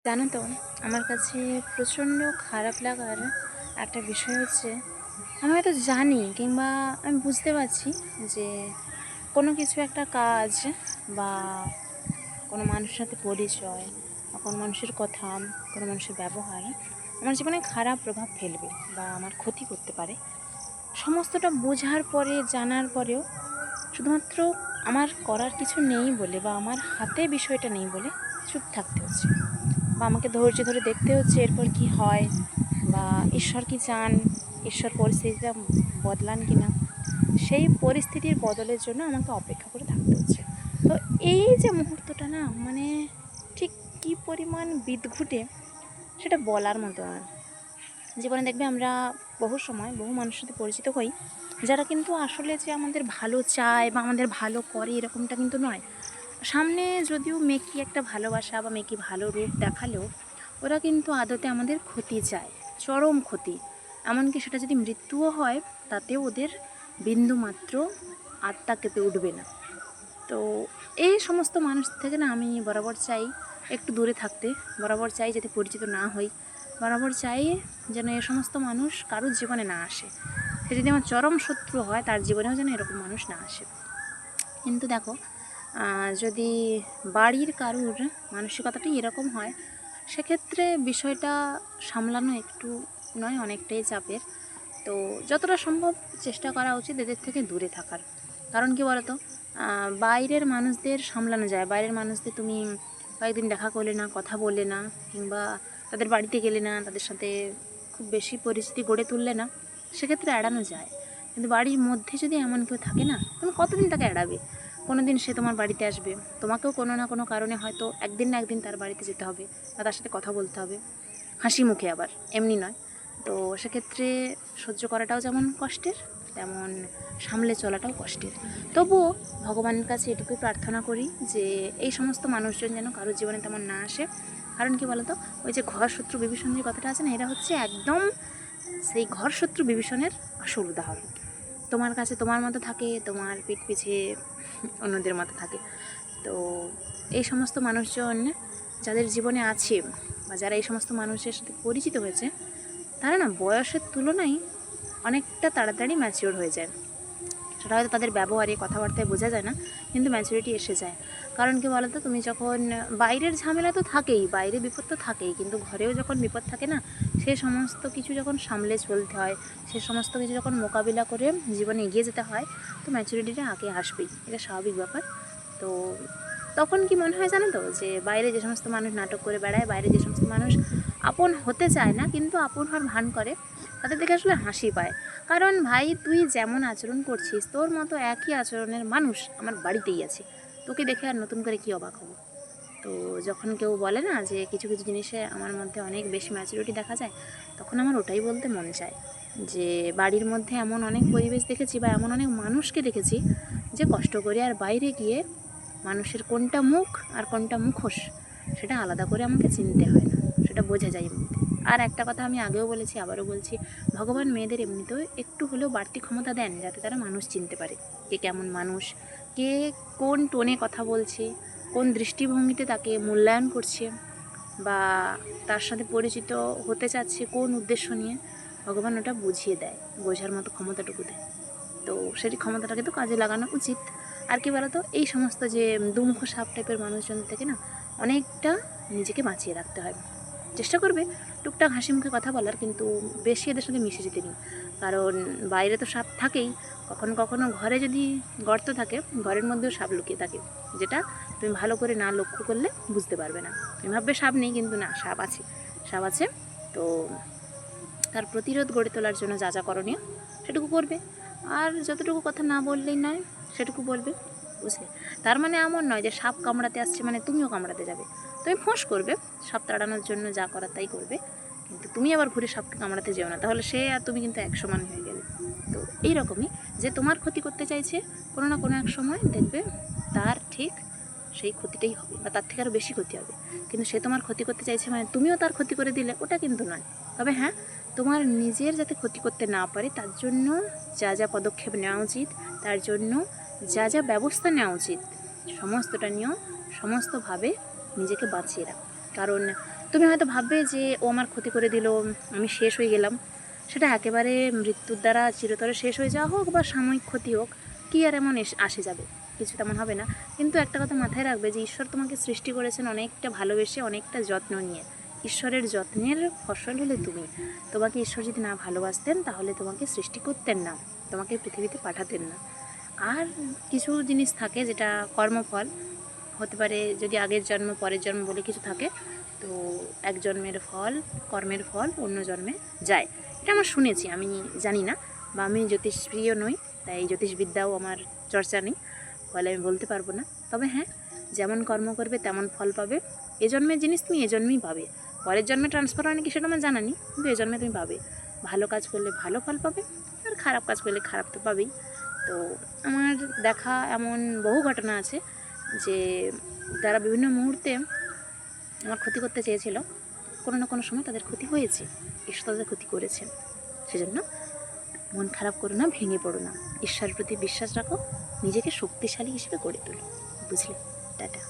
জানো তো, আমার কাছে প্রচণ্ড খারাপ লাগার একটা বিষয় হচ্ছে, আমি হয়তো জানি কিংবা আমি বুঝতে পারছি যে কোনো কিছু একটা কাজ বা কোনো মানুষের সাথে পরিচয় বা কোনো মানুষের কথা, কোনো মানুষের ব্যবহার আমার জীবনে খারাপ প্রভাব ফেলবে বা আমার ক্ষতি করতে পারে। সমস্তটা বোঝার পরে, জানার পরেও শুধুমাত্র আমার করার কিছু নেই বলে বা আমার হাতে বিষয়টা নেই বলে চুপ থাকতে হচ্ছে, বা আমাকে ধৈর্য ধরে দেখতে হচ্ছে এরপর কি হয়, বা ঈশ্বর কি চান, ঈশ্বর পরিস্থিতিটা বদলান কি না, সেই পরিস্থিতির বদলের জন্য আমাকে অপেক্ষা করে থাকতে হচ্ছে। তো এই যে মুহূর্তটা না, মানে ঠিক কী পরিমাণ বিদঘুটে সেটা বলার মতো না। জীবনে দেখবে আমরা বহু সময় বহু মানুষের সাথে পরিচিত হই, যারা কিন্তু আসলে যে আমাদের ভালো চায় বা আমাদের ভালো করে এরকমটা কিন্তু নয়। সামনে যদিও মেকি একটা ভালোবাসা বা মেকি ভালো রূপ দেখালেও ওরা কিন্তু আদতে আমাদের ক্ষতি চায়, চরম ক্ষতি। এমনকি সেটা যদি মৃত্যুও হয়, তাতেও ওদের বিন্দুমাত্র আত্মা কেঁপে উঠবে না। তো এই সমস্ত মানুষ থেকে না আমি বরাবর চাই একটু দূরে থাকতে, বরাবর চাই যাতে পরিচিত না হই, বরাবর চাই যেন এ সমস্ত মানুষ কারোর জীবনে না আসে। সে যদি আমার চরম শত্রু হয়, তার জীবনেও যেন এরকম মানুষ না আসে। কিন্তু দেখো, যদি বাড়ির কারুর মানসিকতাটাই এরকম হয়, সেক্ষেত্রে বিষয়টা সামলানো একটু নয় অনেকটাই চাপের। তো যতটা সম্ভব চেষ্টা করা উচিত এদের থেকে দূরে থাকার। কারণ কি বলতো, বাইরের মানুষদের সামলানো যায়, বাইরের মানুষদের তুমি কয়েকদিন দেখা করলে না, কথা বললে না, কিংবা তাদের বাড়িতে গেলে না, তাদের সাথে খুব বেশি পরিচিতি গড়ে তুললে না, সেক্ষেত্রে এড়ানো যায়। কিন্তু বাড়ির মধ্যে যদি এমন কেউ থাকে না, তুমি কতদিন তাকে এড়াবে? কোনো দিন সে তোমার বাড়িতে আসবে, তোমাকেও কোনো না কোনো কারণে হয়তো একদিন না একদিন তার বাড়িতে যেতে হবে বা তার সাথে কথা বলতে হবে, হাসি মুখে, আবার এমনি নয়। তো সেক্ষেত্রে সহ্য করাটাও যেমন কষ্টের, তেমন সামলে চলাটাও কষ্টের। তবুও ভগবানের কাছে এটুকুই প্রার্থনা করি যে এই সমস্ত মানুষজন যেন কারোর জীবনে তেমন না আসে। কারণ কি বলতো, ওই যে ঘর শত্রু বিভীষণ যে কথাটা আছে না, এরা হচ্ছে একদম সেই ঘর শত্রু বিভীষণের আসল উদাহরণ। তোমার কাছে তোমার মতো থাকে, তোমার পিঠ পিছে অন্যদের মতো থাকে। তো এই সমস্ত মানুষজন যাদের জীবনে আছে বা যারা এই সমস্ত মানুষের সাথে পরিচিত হয়েছে, তারা না বয়সের তুলনায় অনেকটা তাড়াতাড়ি ম্যাচিওর হয়ে যায়। সেটা হয়তো তাদের ব্যবহারে, কথাবার্তায় বোঝা যায় না, কিন্তু ম্যাচুরিটি এসে যায়। কারণ কি বলতো, তুমি যখন বাইরের ঝামেলা তো থাকেই, বাইরে বিপদ তো থাকেই, কিন্তু ঘরেও যখন বিপদ থাকে না, সে সমস্ত কিছু যখন সামলে চলতে হয়, সে সমস্ত কিছু যখন মোকাবিলা করে জীবনে এগিয়ে যেতে হয়, তো ম্যাচুরিটিটা আগে আসবেই, এটা স্বাভাবিক ব্যাপার। তো তখন কি মনে হয় জানো তো, যে বাইরে যে সমস্ত মানুষ নাটক করে বেড়ায়, বাইরে যে সমস্ত মানুষ আপন হতে চায় না কিন্তু আপন হওয়ার ভান করে, তাদের দেখে আসলে হাসি পায়। কারণ ভাই, তুই যেমন আচরণ করছিস, তোর মতো একই আচরণের মানুষ আমার বাড়িতেই আছে, তোকে দেখে আর নতুন করে কি অবাক হবো? তো যখন কেউ বলে না যে কিছু কিছু জিনিসে আমার মধ্যে অনেক বেশি ম্যাচুরিটি দেখা যায়, তখন আমার ওটাই বলতে মন চায় যে বাড়ির মধ্যে এমন অনেক পরিবেশ দেখেছি বা এমন অনেক মানুষকে দেখেছি, যে কষ্ট করে আর বাইরে গিয়ে মানুষের কোনটা মুখ আর কোনটা মুখোশ সেটা আলাদা করে আমাকে চিনতে হয় না, সেটা বোঝা যায় এমনিতে। আর একটা কথা আমি আগেও বলেছি, আবারও বলছি, ভগবান মেয়েদের এমনিতেও একটু হলেও বাড়তি ক্ষমতা দেন, যাতে তারা মানুষ চিনতে পারে, কে কেমন মানুষ, কে কোন টোনে কথা বলছে, কোন দৃষ্টিভঙ্গিতে তাকে মূল্যায়ন করছে, বা তার সাথে পরিচিত হতে চাচ্ছে কোন উদ্দেশ্য নিয়ে। ভগবান ওটা বুঝিয়ে দেয়, বোঝার মতো ক্ষমতাটুকু দেয়। তো সেই ক্ষমতাটাকে তো কাজে লাগানো উচিত। আর কি বলতো, এই সমস্ত যে দুমুখ সাপ টাইপের মানুষজন থেকে না অনেকটা নিজেকে বাঁচিয়ে রাখতে হয়। চেষ্টা করবে টুকটাক হাসি মুখে কথা বলার, কিন্তু বেশি এদের সঙ্গে মিশে যেতে নেই। কারণ বাইরে তো সাপ থাকেই, কখনো কখনো ঘরে যদি গর্ত থাকে, ঘরের মধ্যেও সাপ লুকিয়ে থাকে, যেটা তুমি ভালো করে না লক্ষ্য করলে বুঝতে পারবে না। তুমি ভাববে সাপ নেই, কিন্তু না, সাপ আছে, সাপ আছে। তো তার প্রতিরোধ গড়ে তোলার জন্য যা যা করণীয় সেটুকু করবে। আর যতটুকু কথা না বললেই নয়, সেটুকু বলবে, বুঝলে? তার মানে এমন নয় যে সাপ কামড়াতে আসছে মানে তুমিও কামড়াতে যাবে। তুমি ফোঁস করবে, সাপ তাড়ানোর জন্য যা করার তাই করবে, কিন্তু তুমি আবার ঘুরে সাপকে কামড়াতে যেও না, তাহলে সে আর তুমি কিন্তু এক সমান হয়ে গেলে। তো এইরকমই, যে তোমার ক্ষতি করতে চাইছে, কোনো না কোনো এক সময় দেখবে তার ঠিক সেই ক্ষতিটাই হবে বা তার থেকে আরও বেশি ক্ষতি হবে। কিন্তু সে তোমার ক্ষতি করতে চাইছে মানে তুমিও তার ক্ষতি করে দিলে, ওটা কিন্তু নয়। তবে হ্যাঁ, তোমার নিজের যাতে ক্ষতি করতে না পারে তার জন্য যা যা পদক্ষেপ নেওয়া উচিত, তার জন্য যা যা ব্যবস্থা নেওয়া উচিত, সমস্তটা নিয়েও সমস্তভাবে নিজেকে বাঁচিয়ে রাখো। কারণ তুমি হয়তো ভাববে যে ও আমার ক্ষতি করে দিল, আমি শেষ হয়ে গেলাম। সেটা একেবারে মৃত্যুর দ্বারা চিরতরে শেষ হয়ে যাওয়া হোক বা সাময়িক ক্ষতি হোক, কী আর এমন আসে যাবে, কিছু তেমন হবে না। কিন্তু একটা কথা মাথায় রাখবে যে ঈশ্বর তোমাকে সৃষ্টি করেছেন অনেকটা ভালোবেসে, অনেকটা যত্ন নিয়ে। ঈশ্বরের যত্নের ফসল হলে তুমি। তোমাকে ঈশ্বর যদি না ভালোবাসতেন তাহলে তোমাকে সৃষ্টি করতেন না, তোমাকে পৃথিবীতে পাঠাতেন না। আর কিছু জিনিস থাকে যেটা কর্মফল হতে পারে, যদি আগের জন্ম পরের জন্ম বলে কিছু থাকে, তো এক জন্মের ফল, কর্মের ফল অন্য জন্মে যায়। এটা আমার শুনেছি, আমি জানি না, বা আমি জ্যোতিষপ্রিয় নই, তাই জ্যোতিষবিদ্যাও আমার চর্চা নেই, ফলে আমি বলতে পারবো না। তবে হ্যাঁ, যেমন কর্ম করবে তেমন ফল পাবে। এ জন্মের জিনিস তুমি এ জন্মেই পাবে, পরের জন্মে ট্রান্সফার হয় নাকি সেটা আমার জানা নেই, কিন্তু এ জন্মে তুমি পাবে। ভালো কাজ করলে ভালো ফল পাবে, আর খারাপ কাজ করলে খারাপ তো পাবেই। তো আমার দেখা এমন বহু ঘটনা আছে যে তারা বিভিন্ন মুহূর্তে আমার ক্ষতি করতে চেয়েছিল, কোনো না কোনো সময় তাদের ক্ষতি হয়েছে, ঈশ্বর তাদের ক্ষতি করেছেন। সেজন্য মন খারাপ করো না, ভেঙে পড়ো না, ঈশ্বরের প্রতি বিশ্বাস রাখো, নিজেকে শক্তিশালী হিসেবে গড়ে তোলো। বুঝলে? টাটা।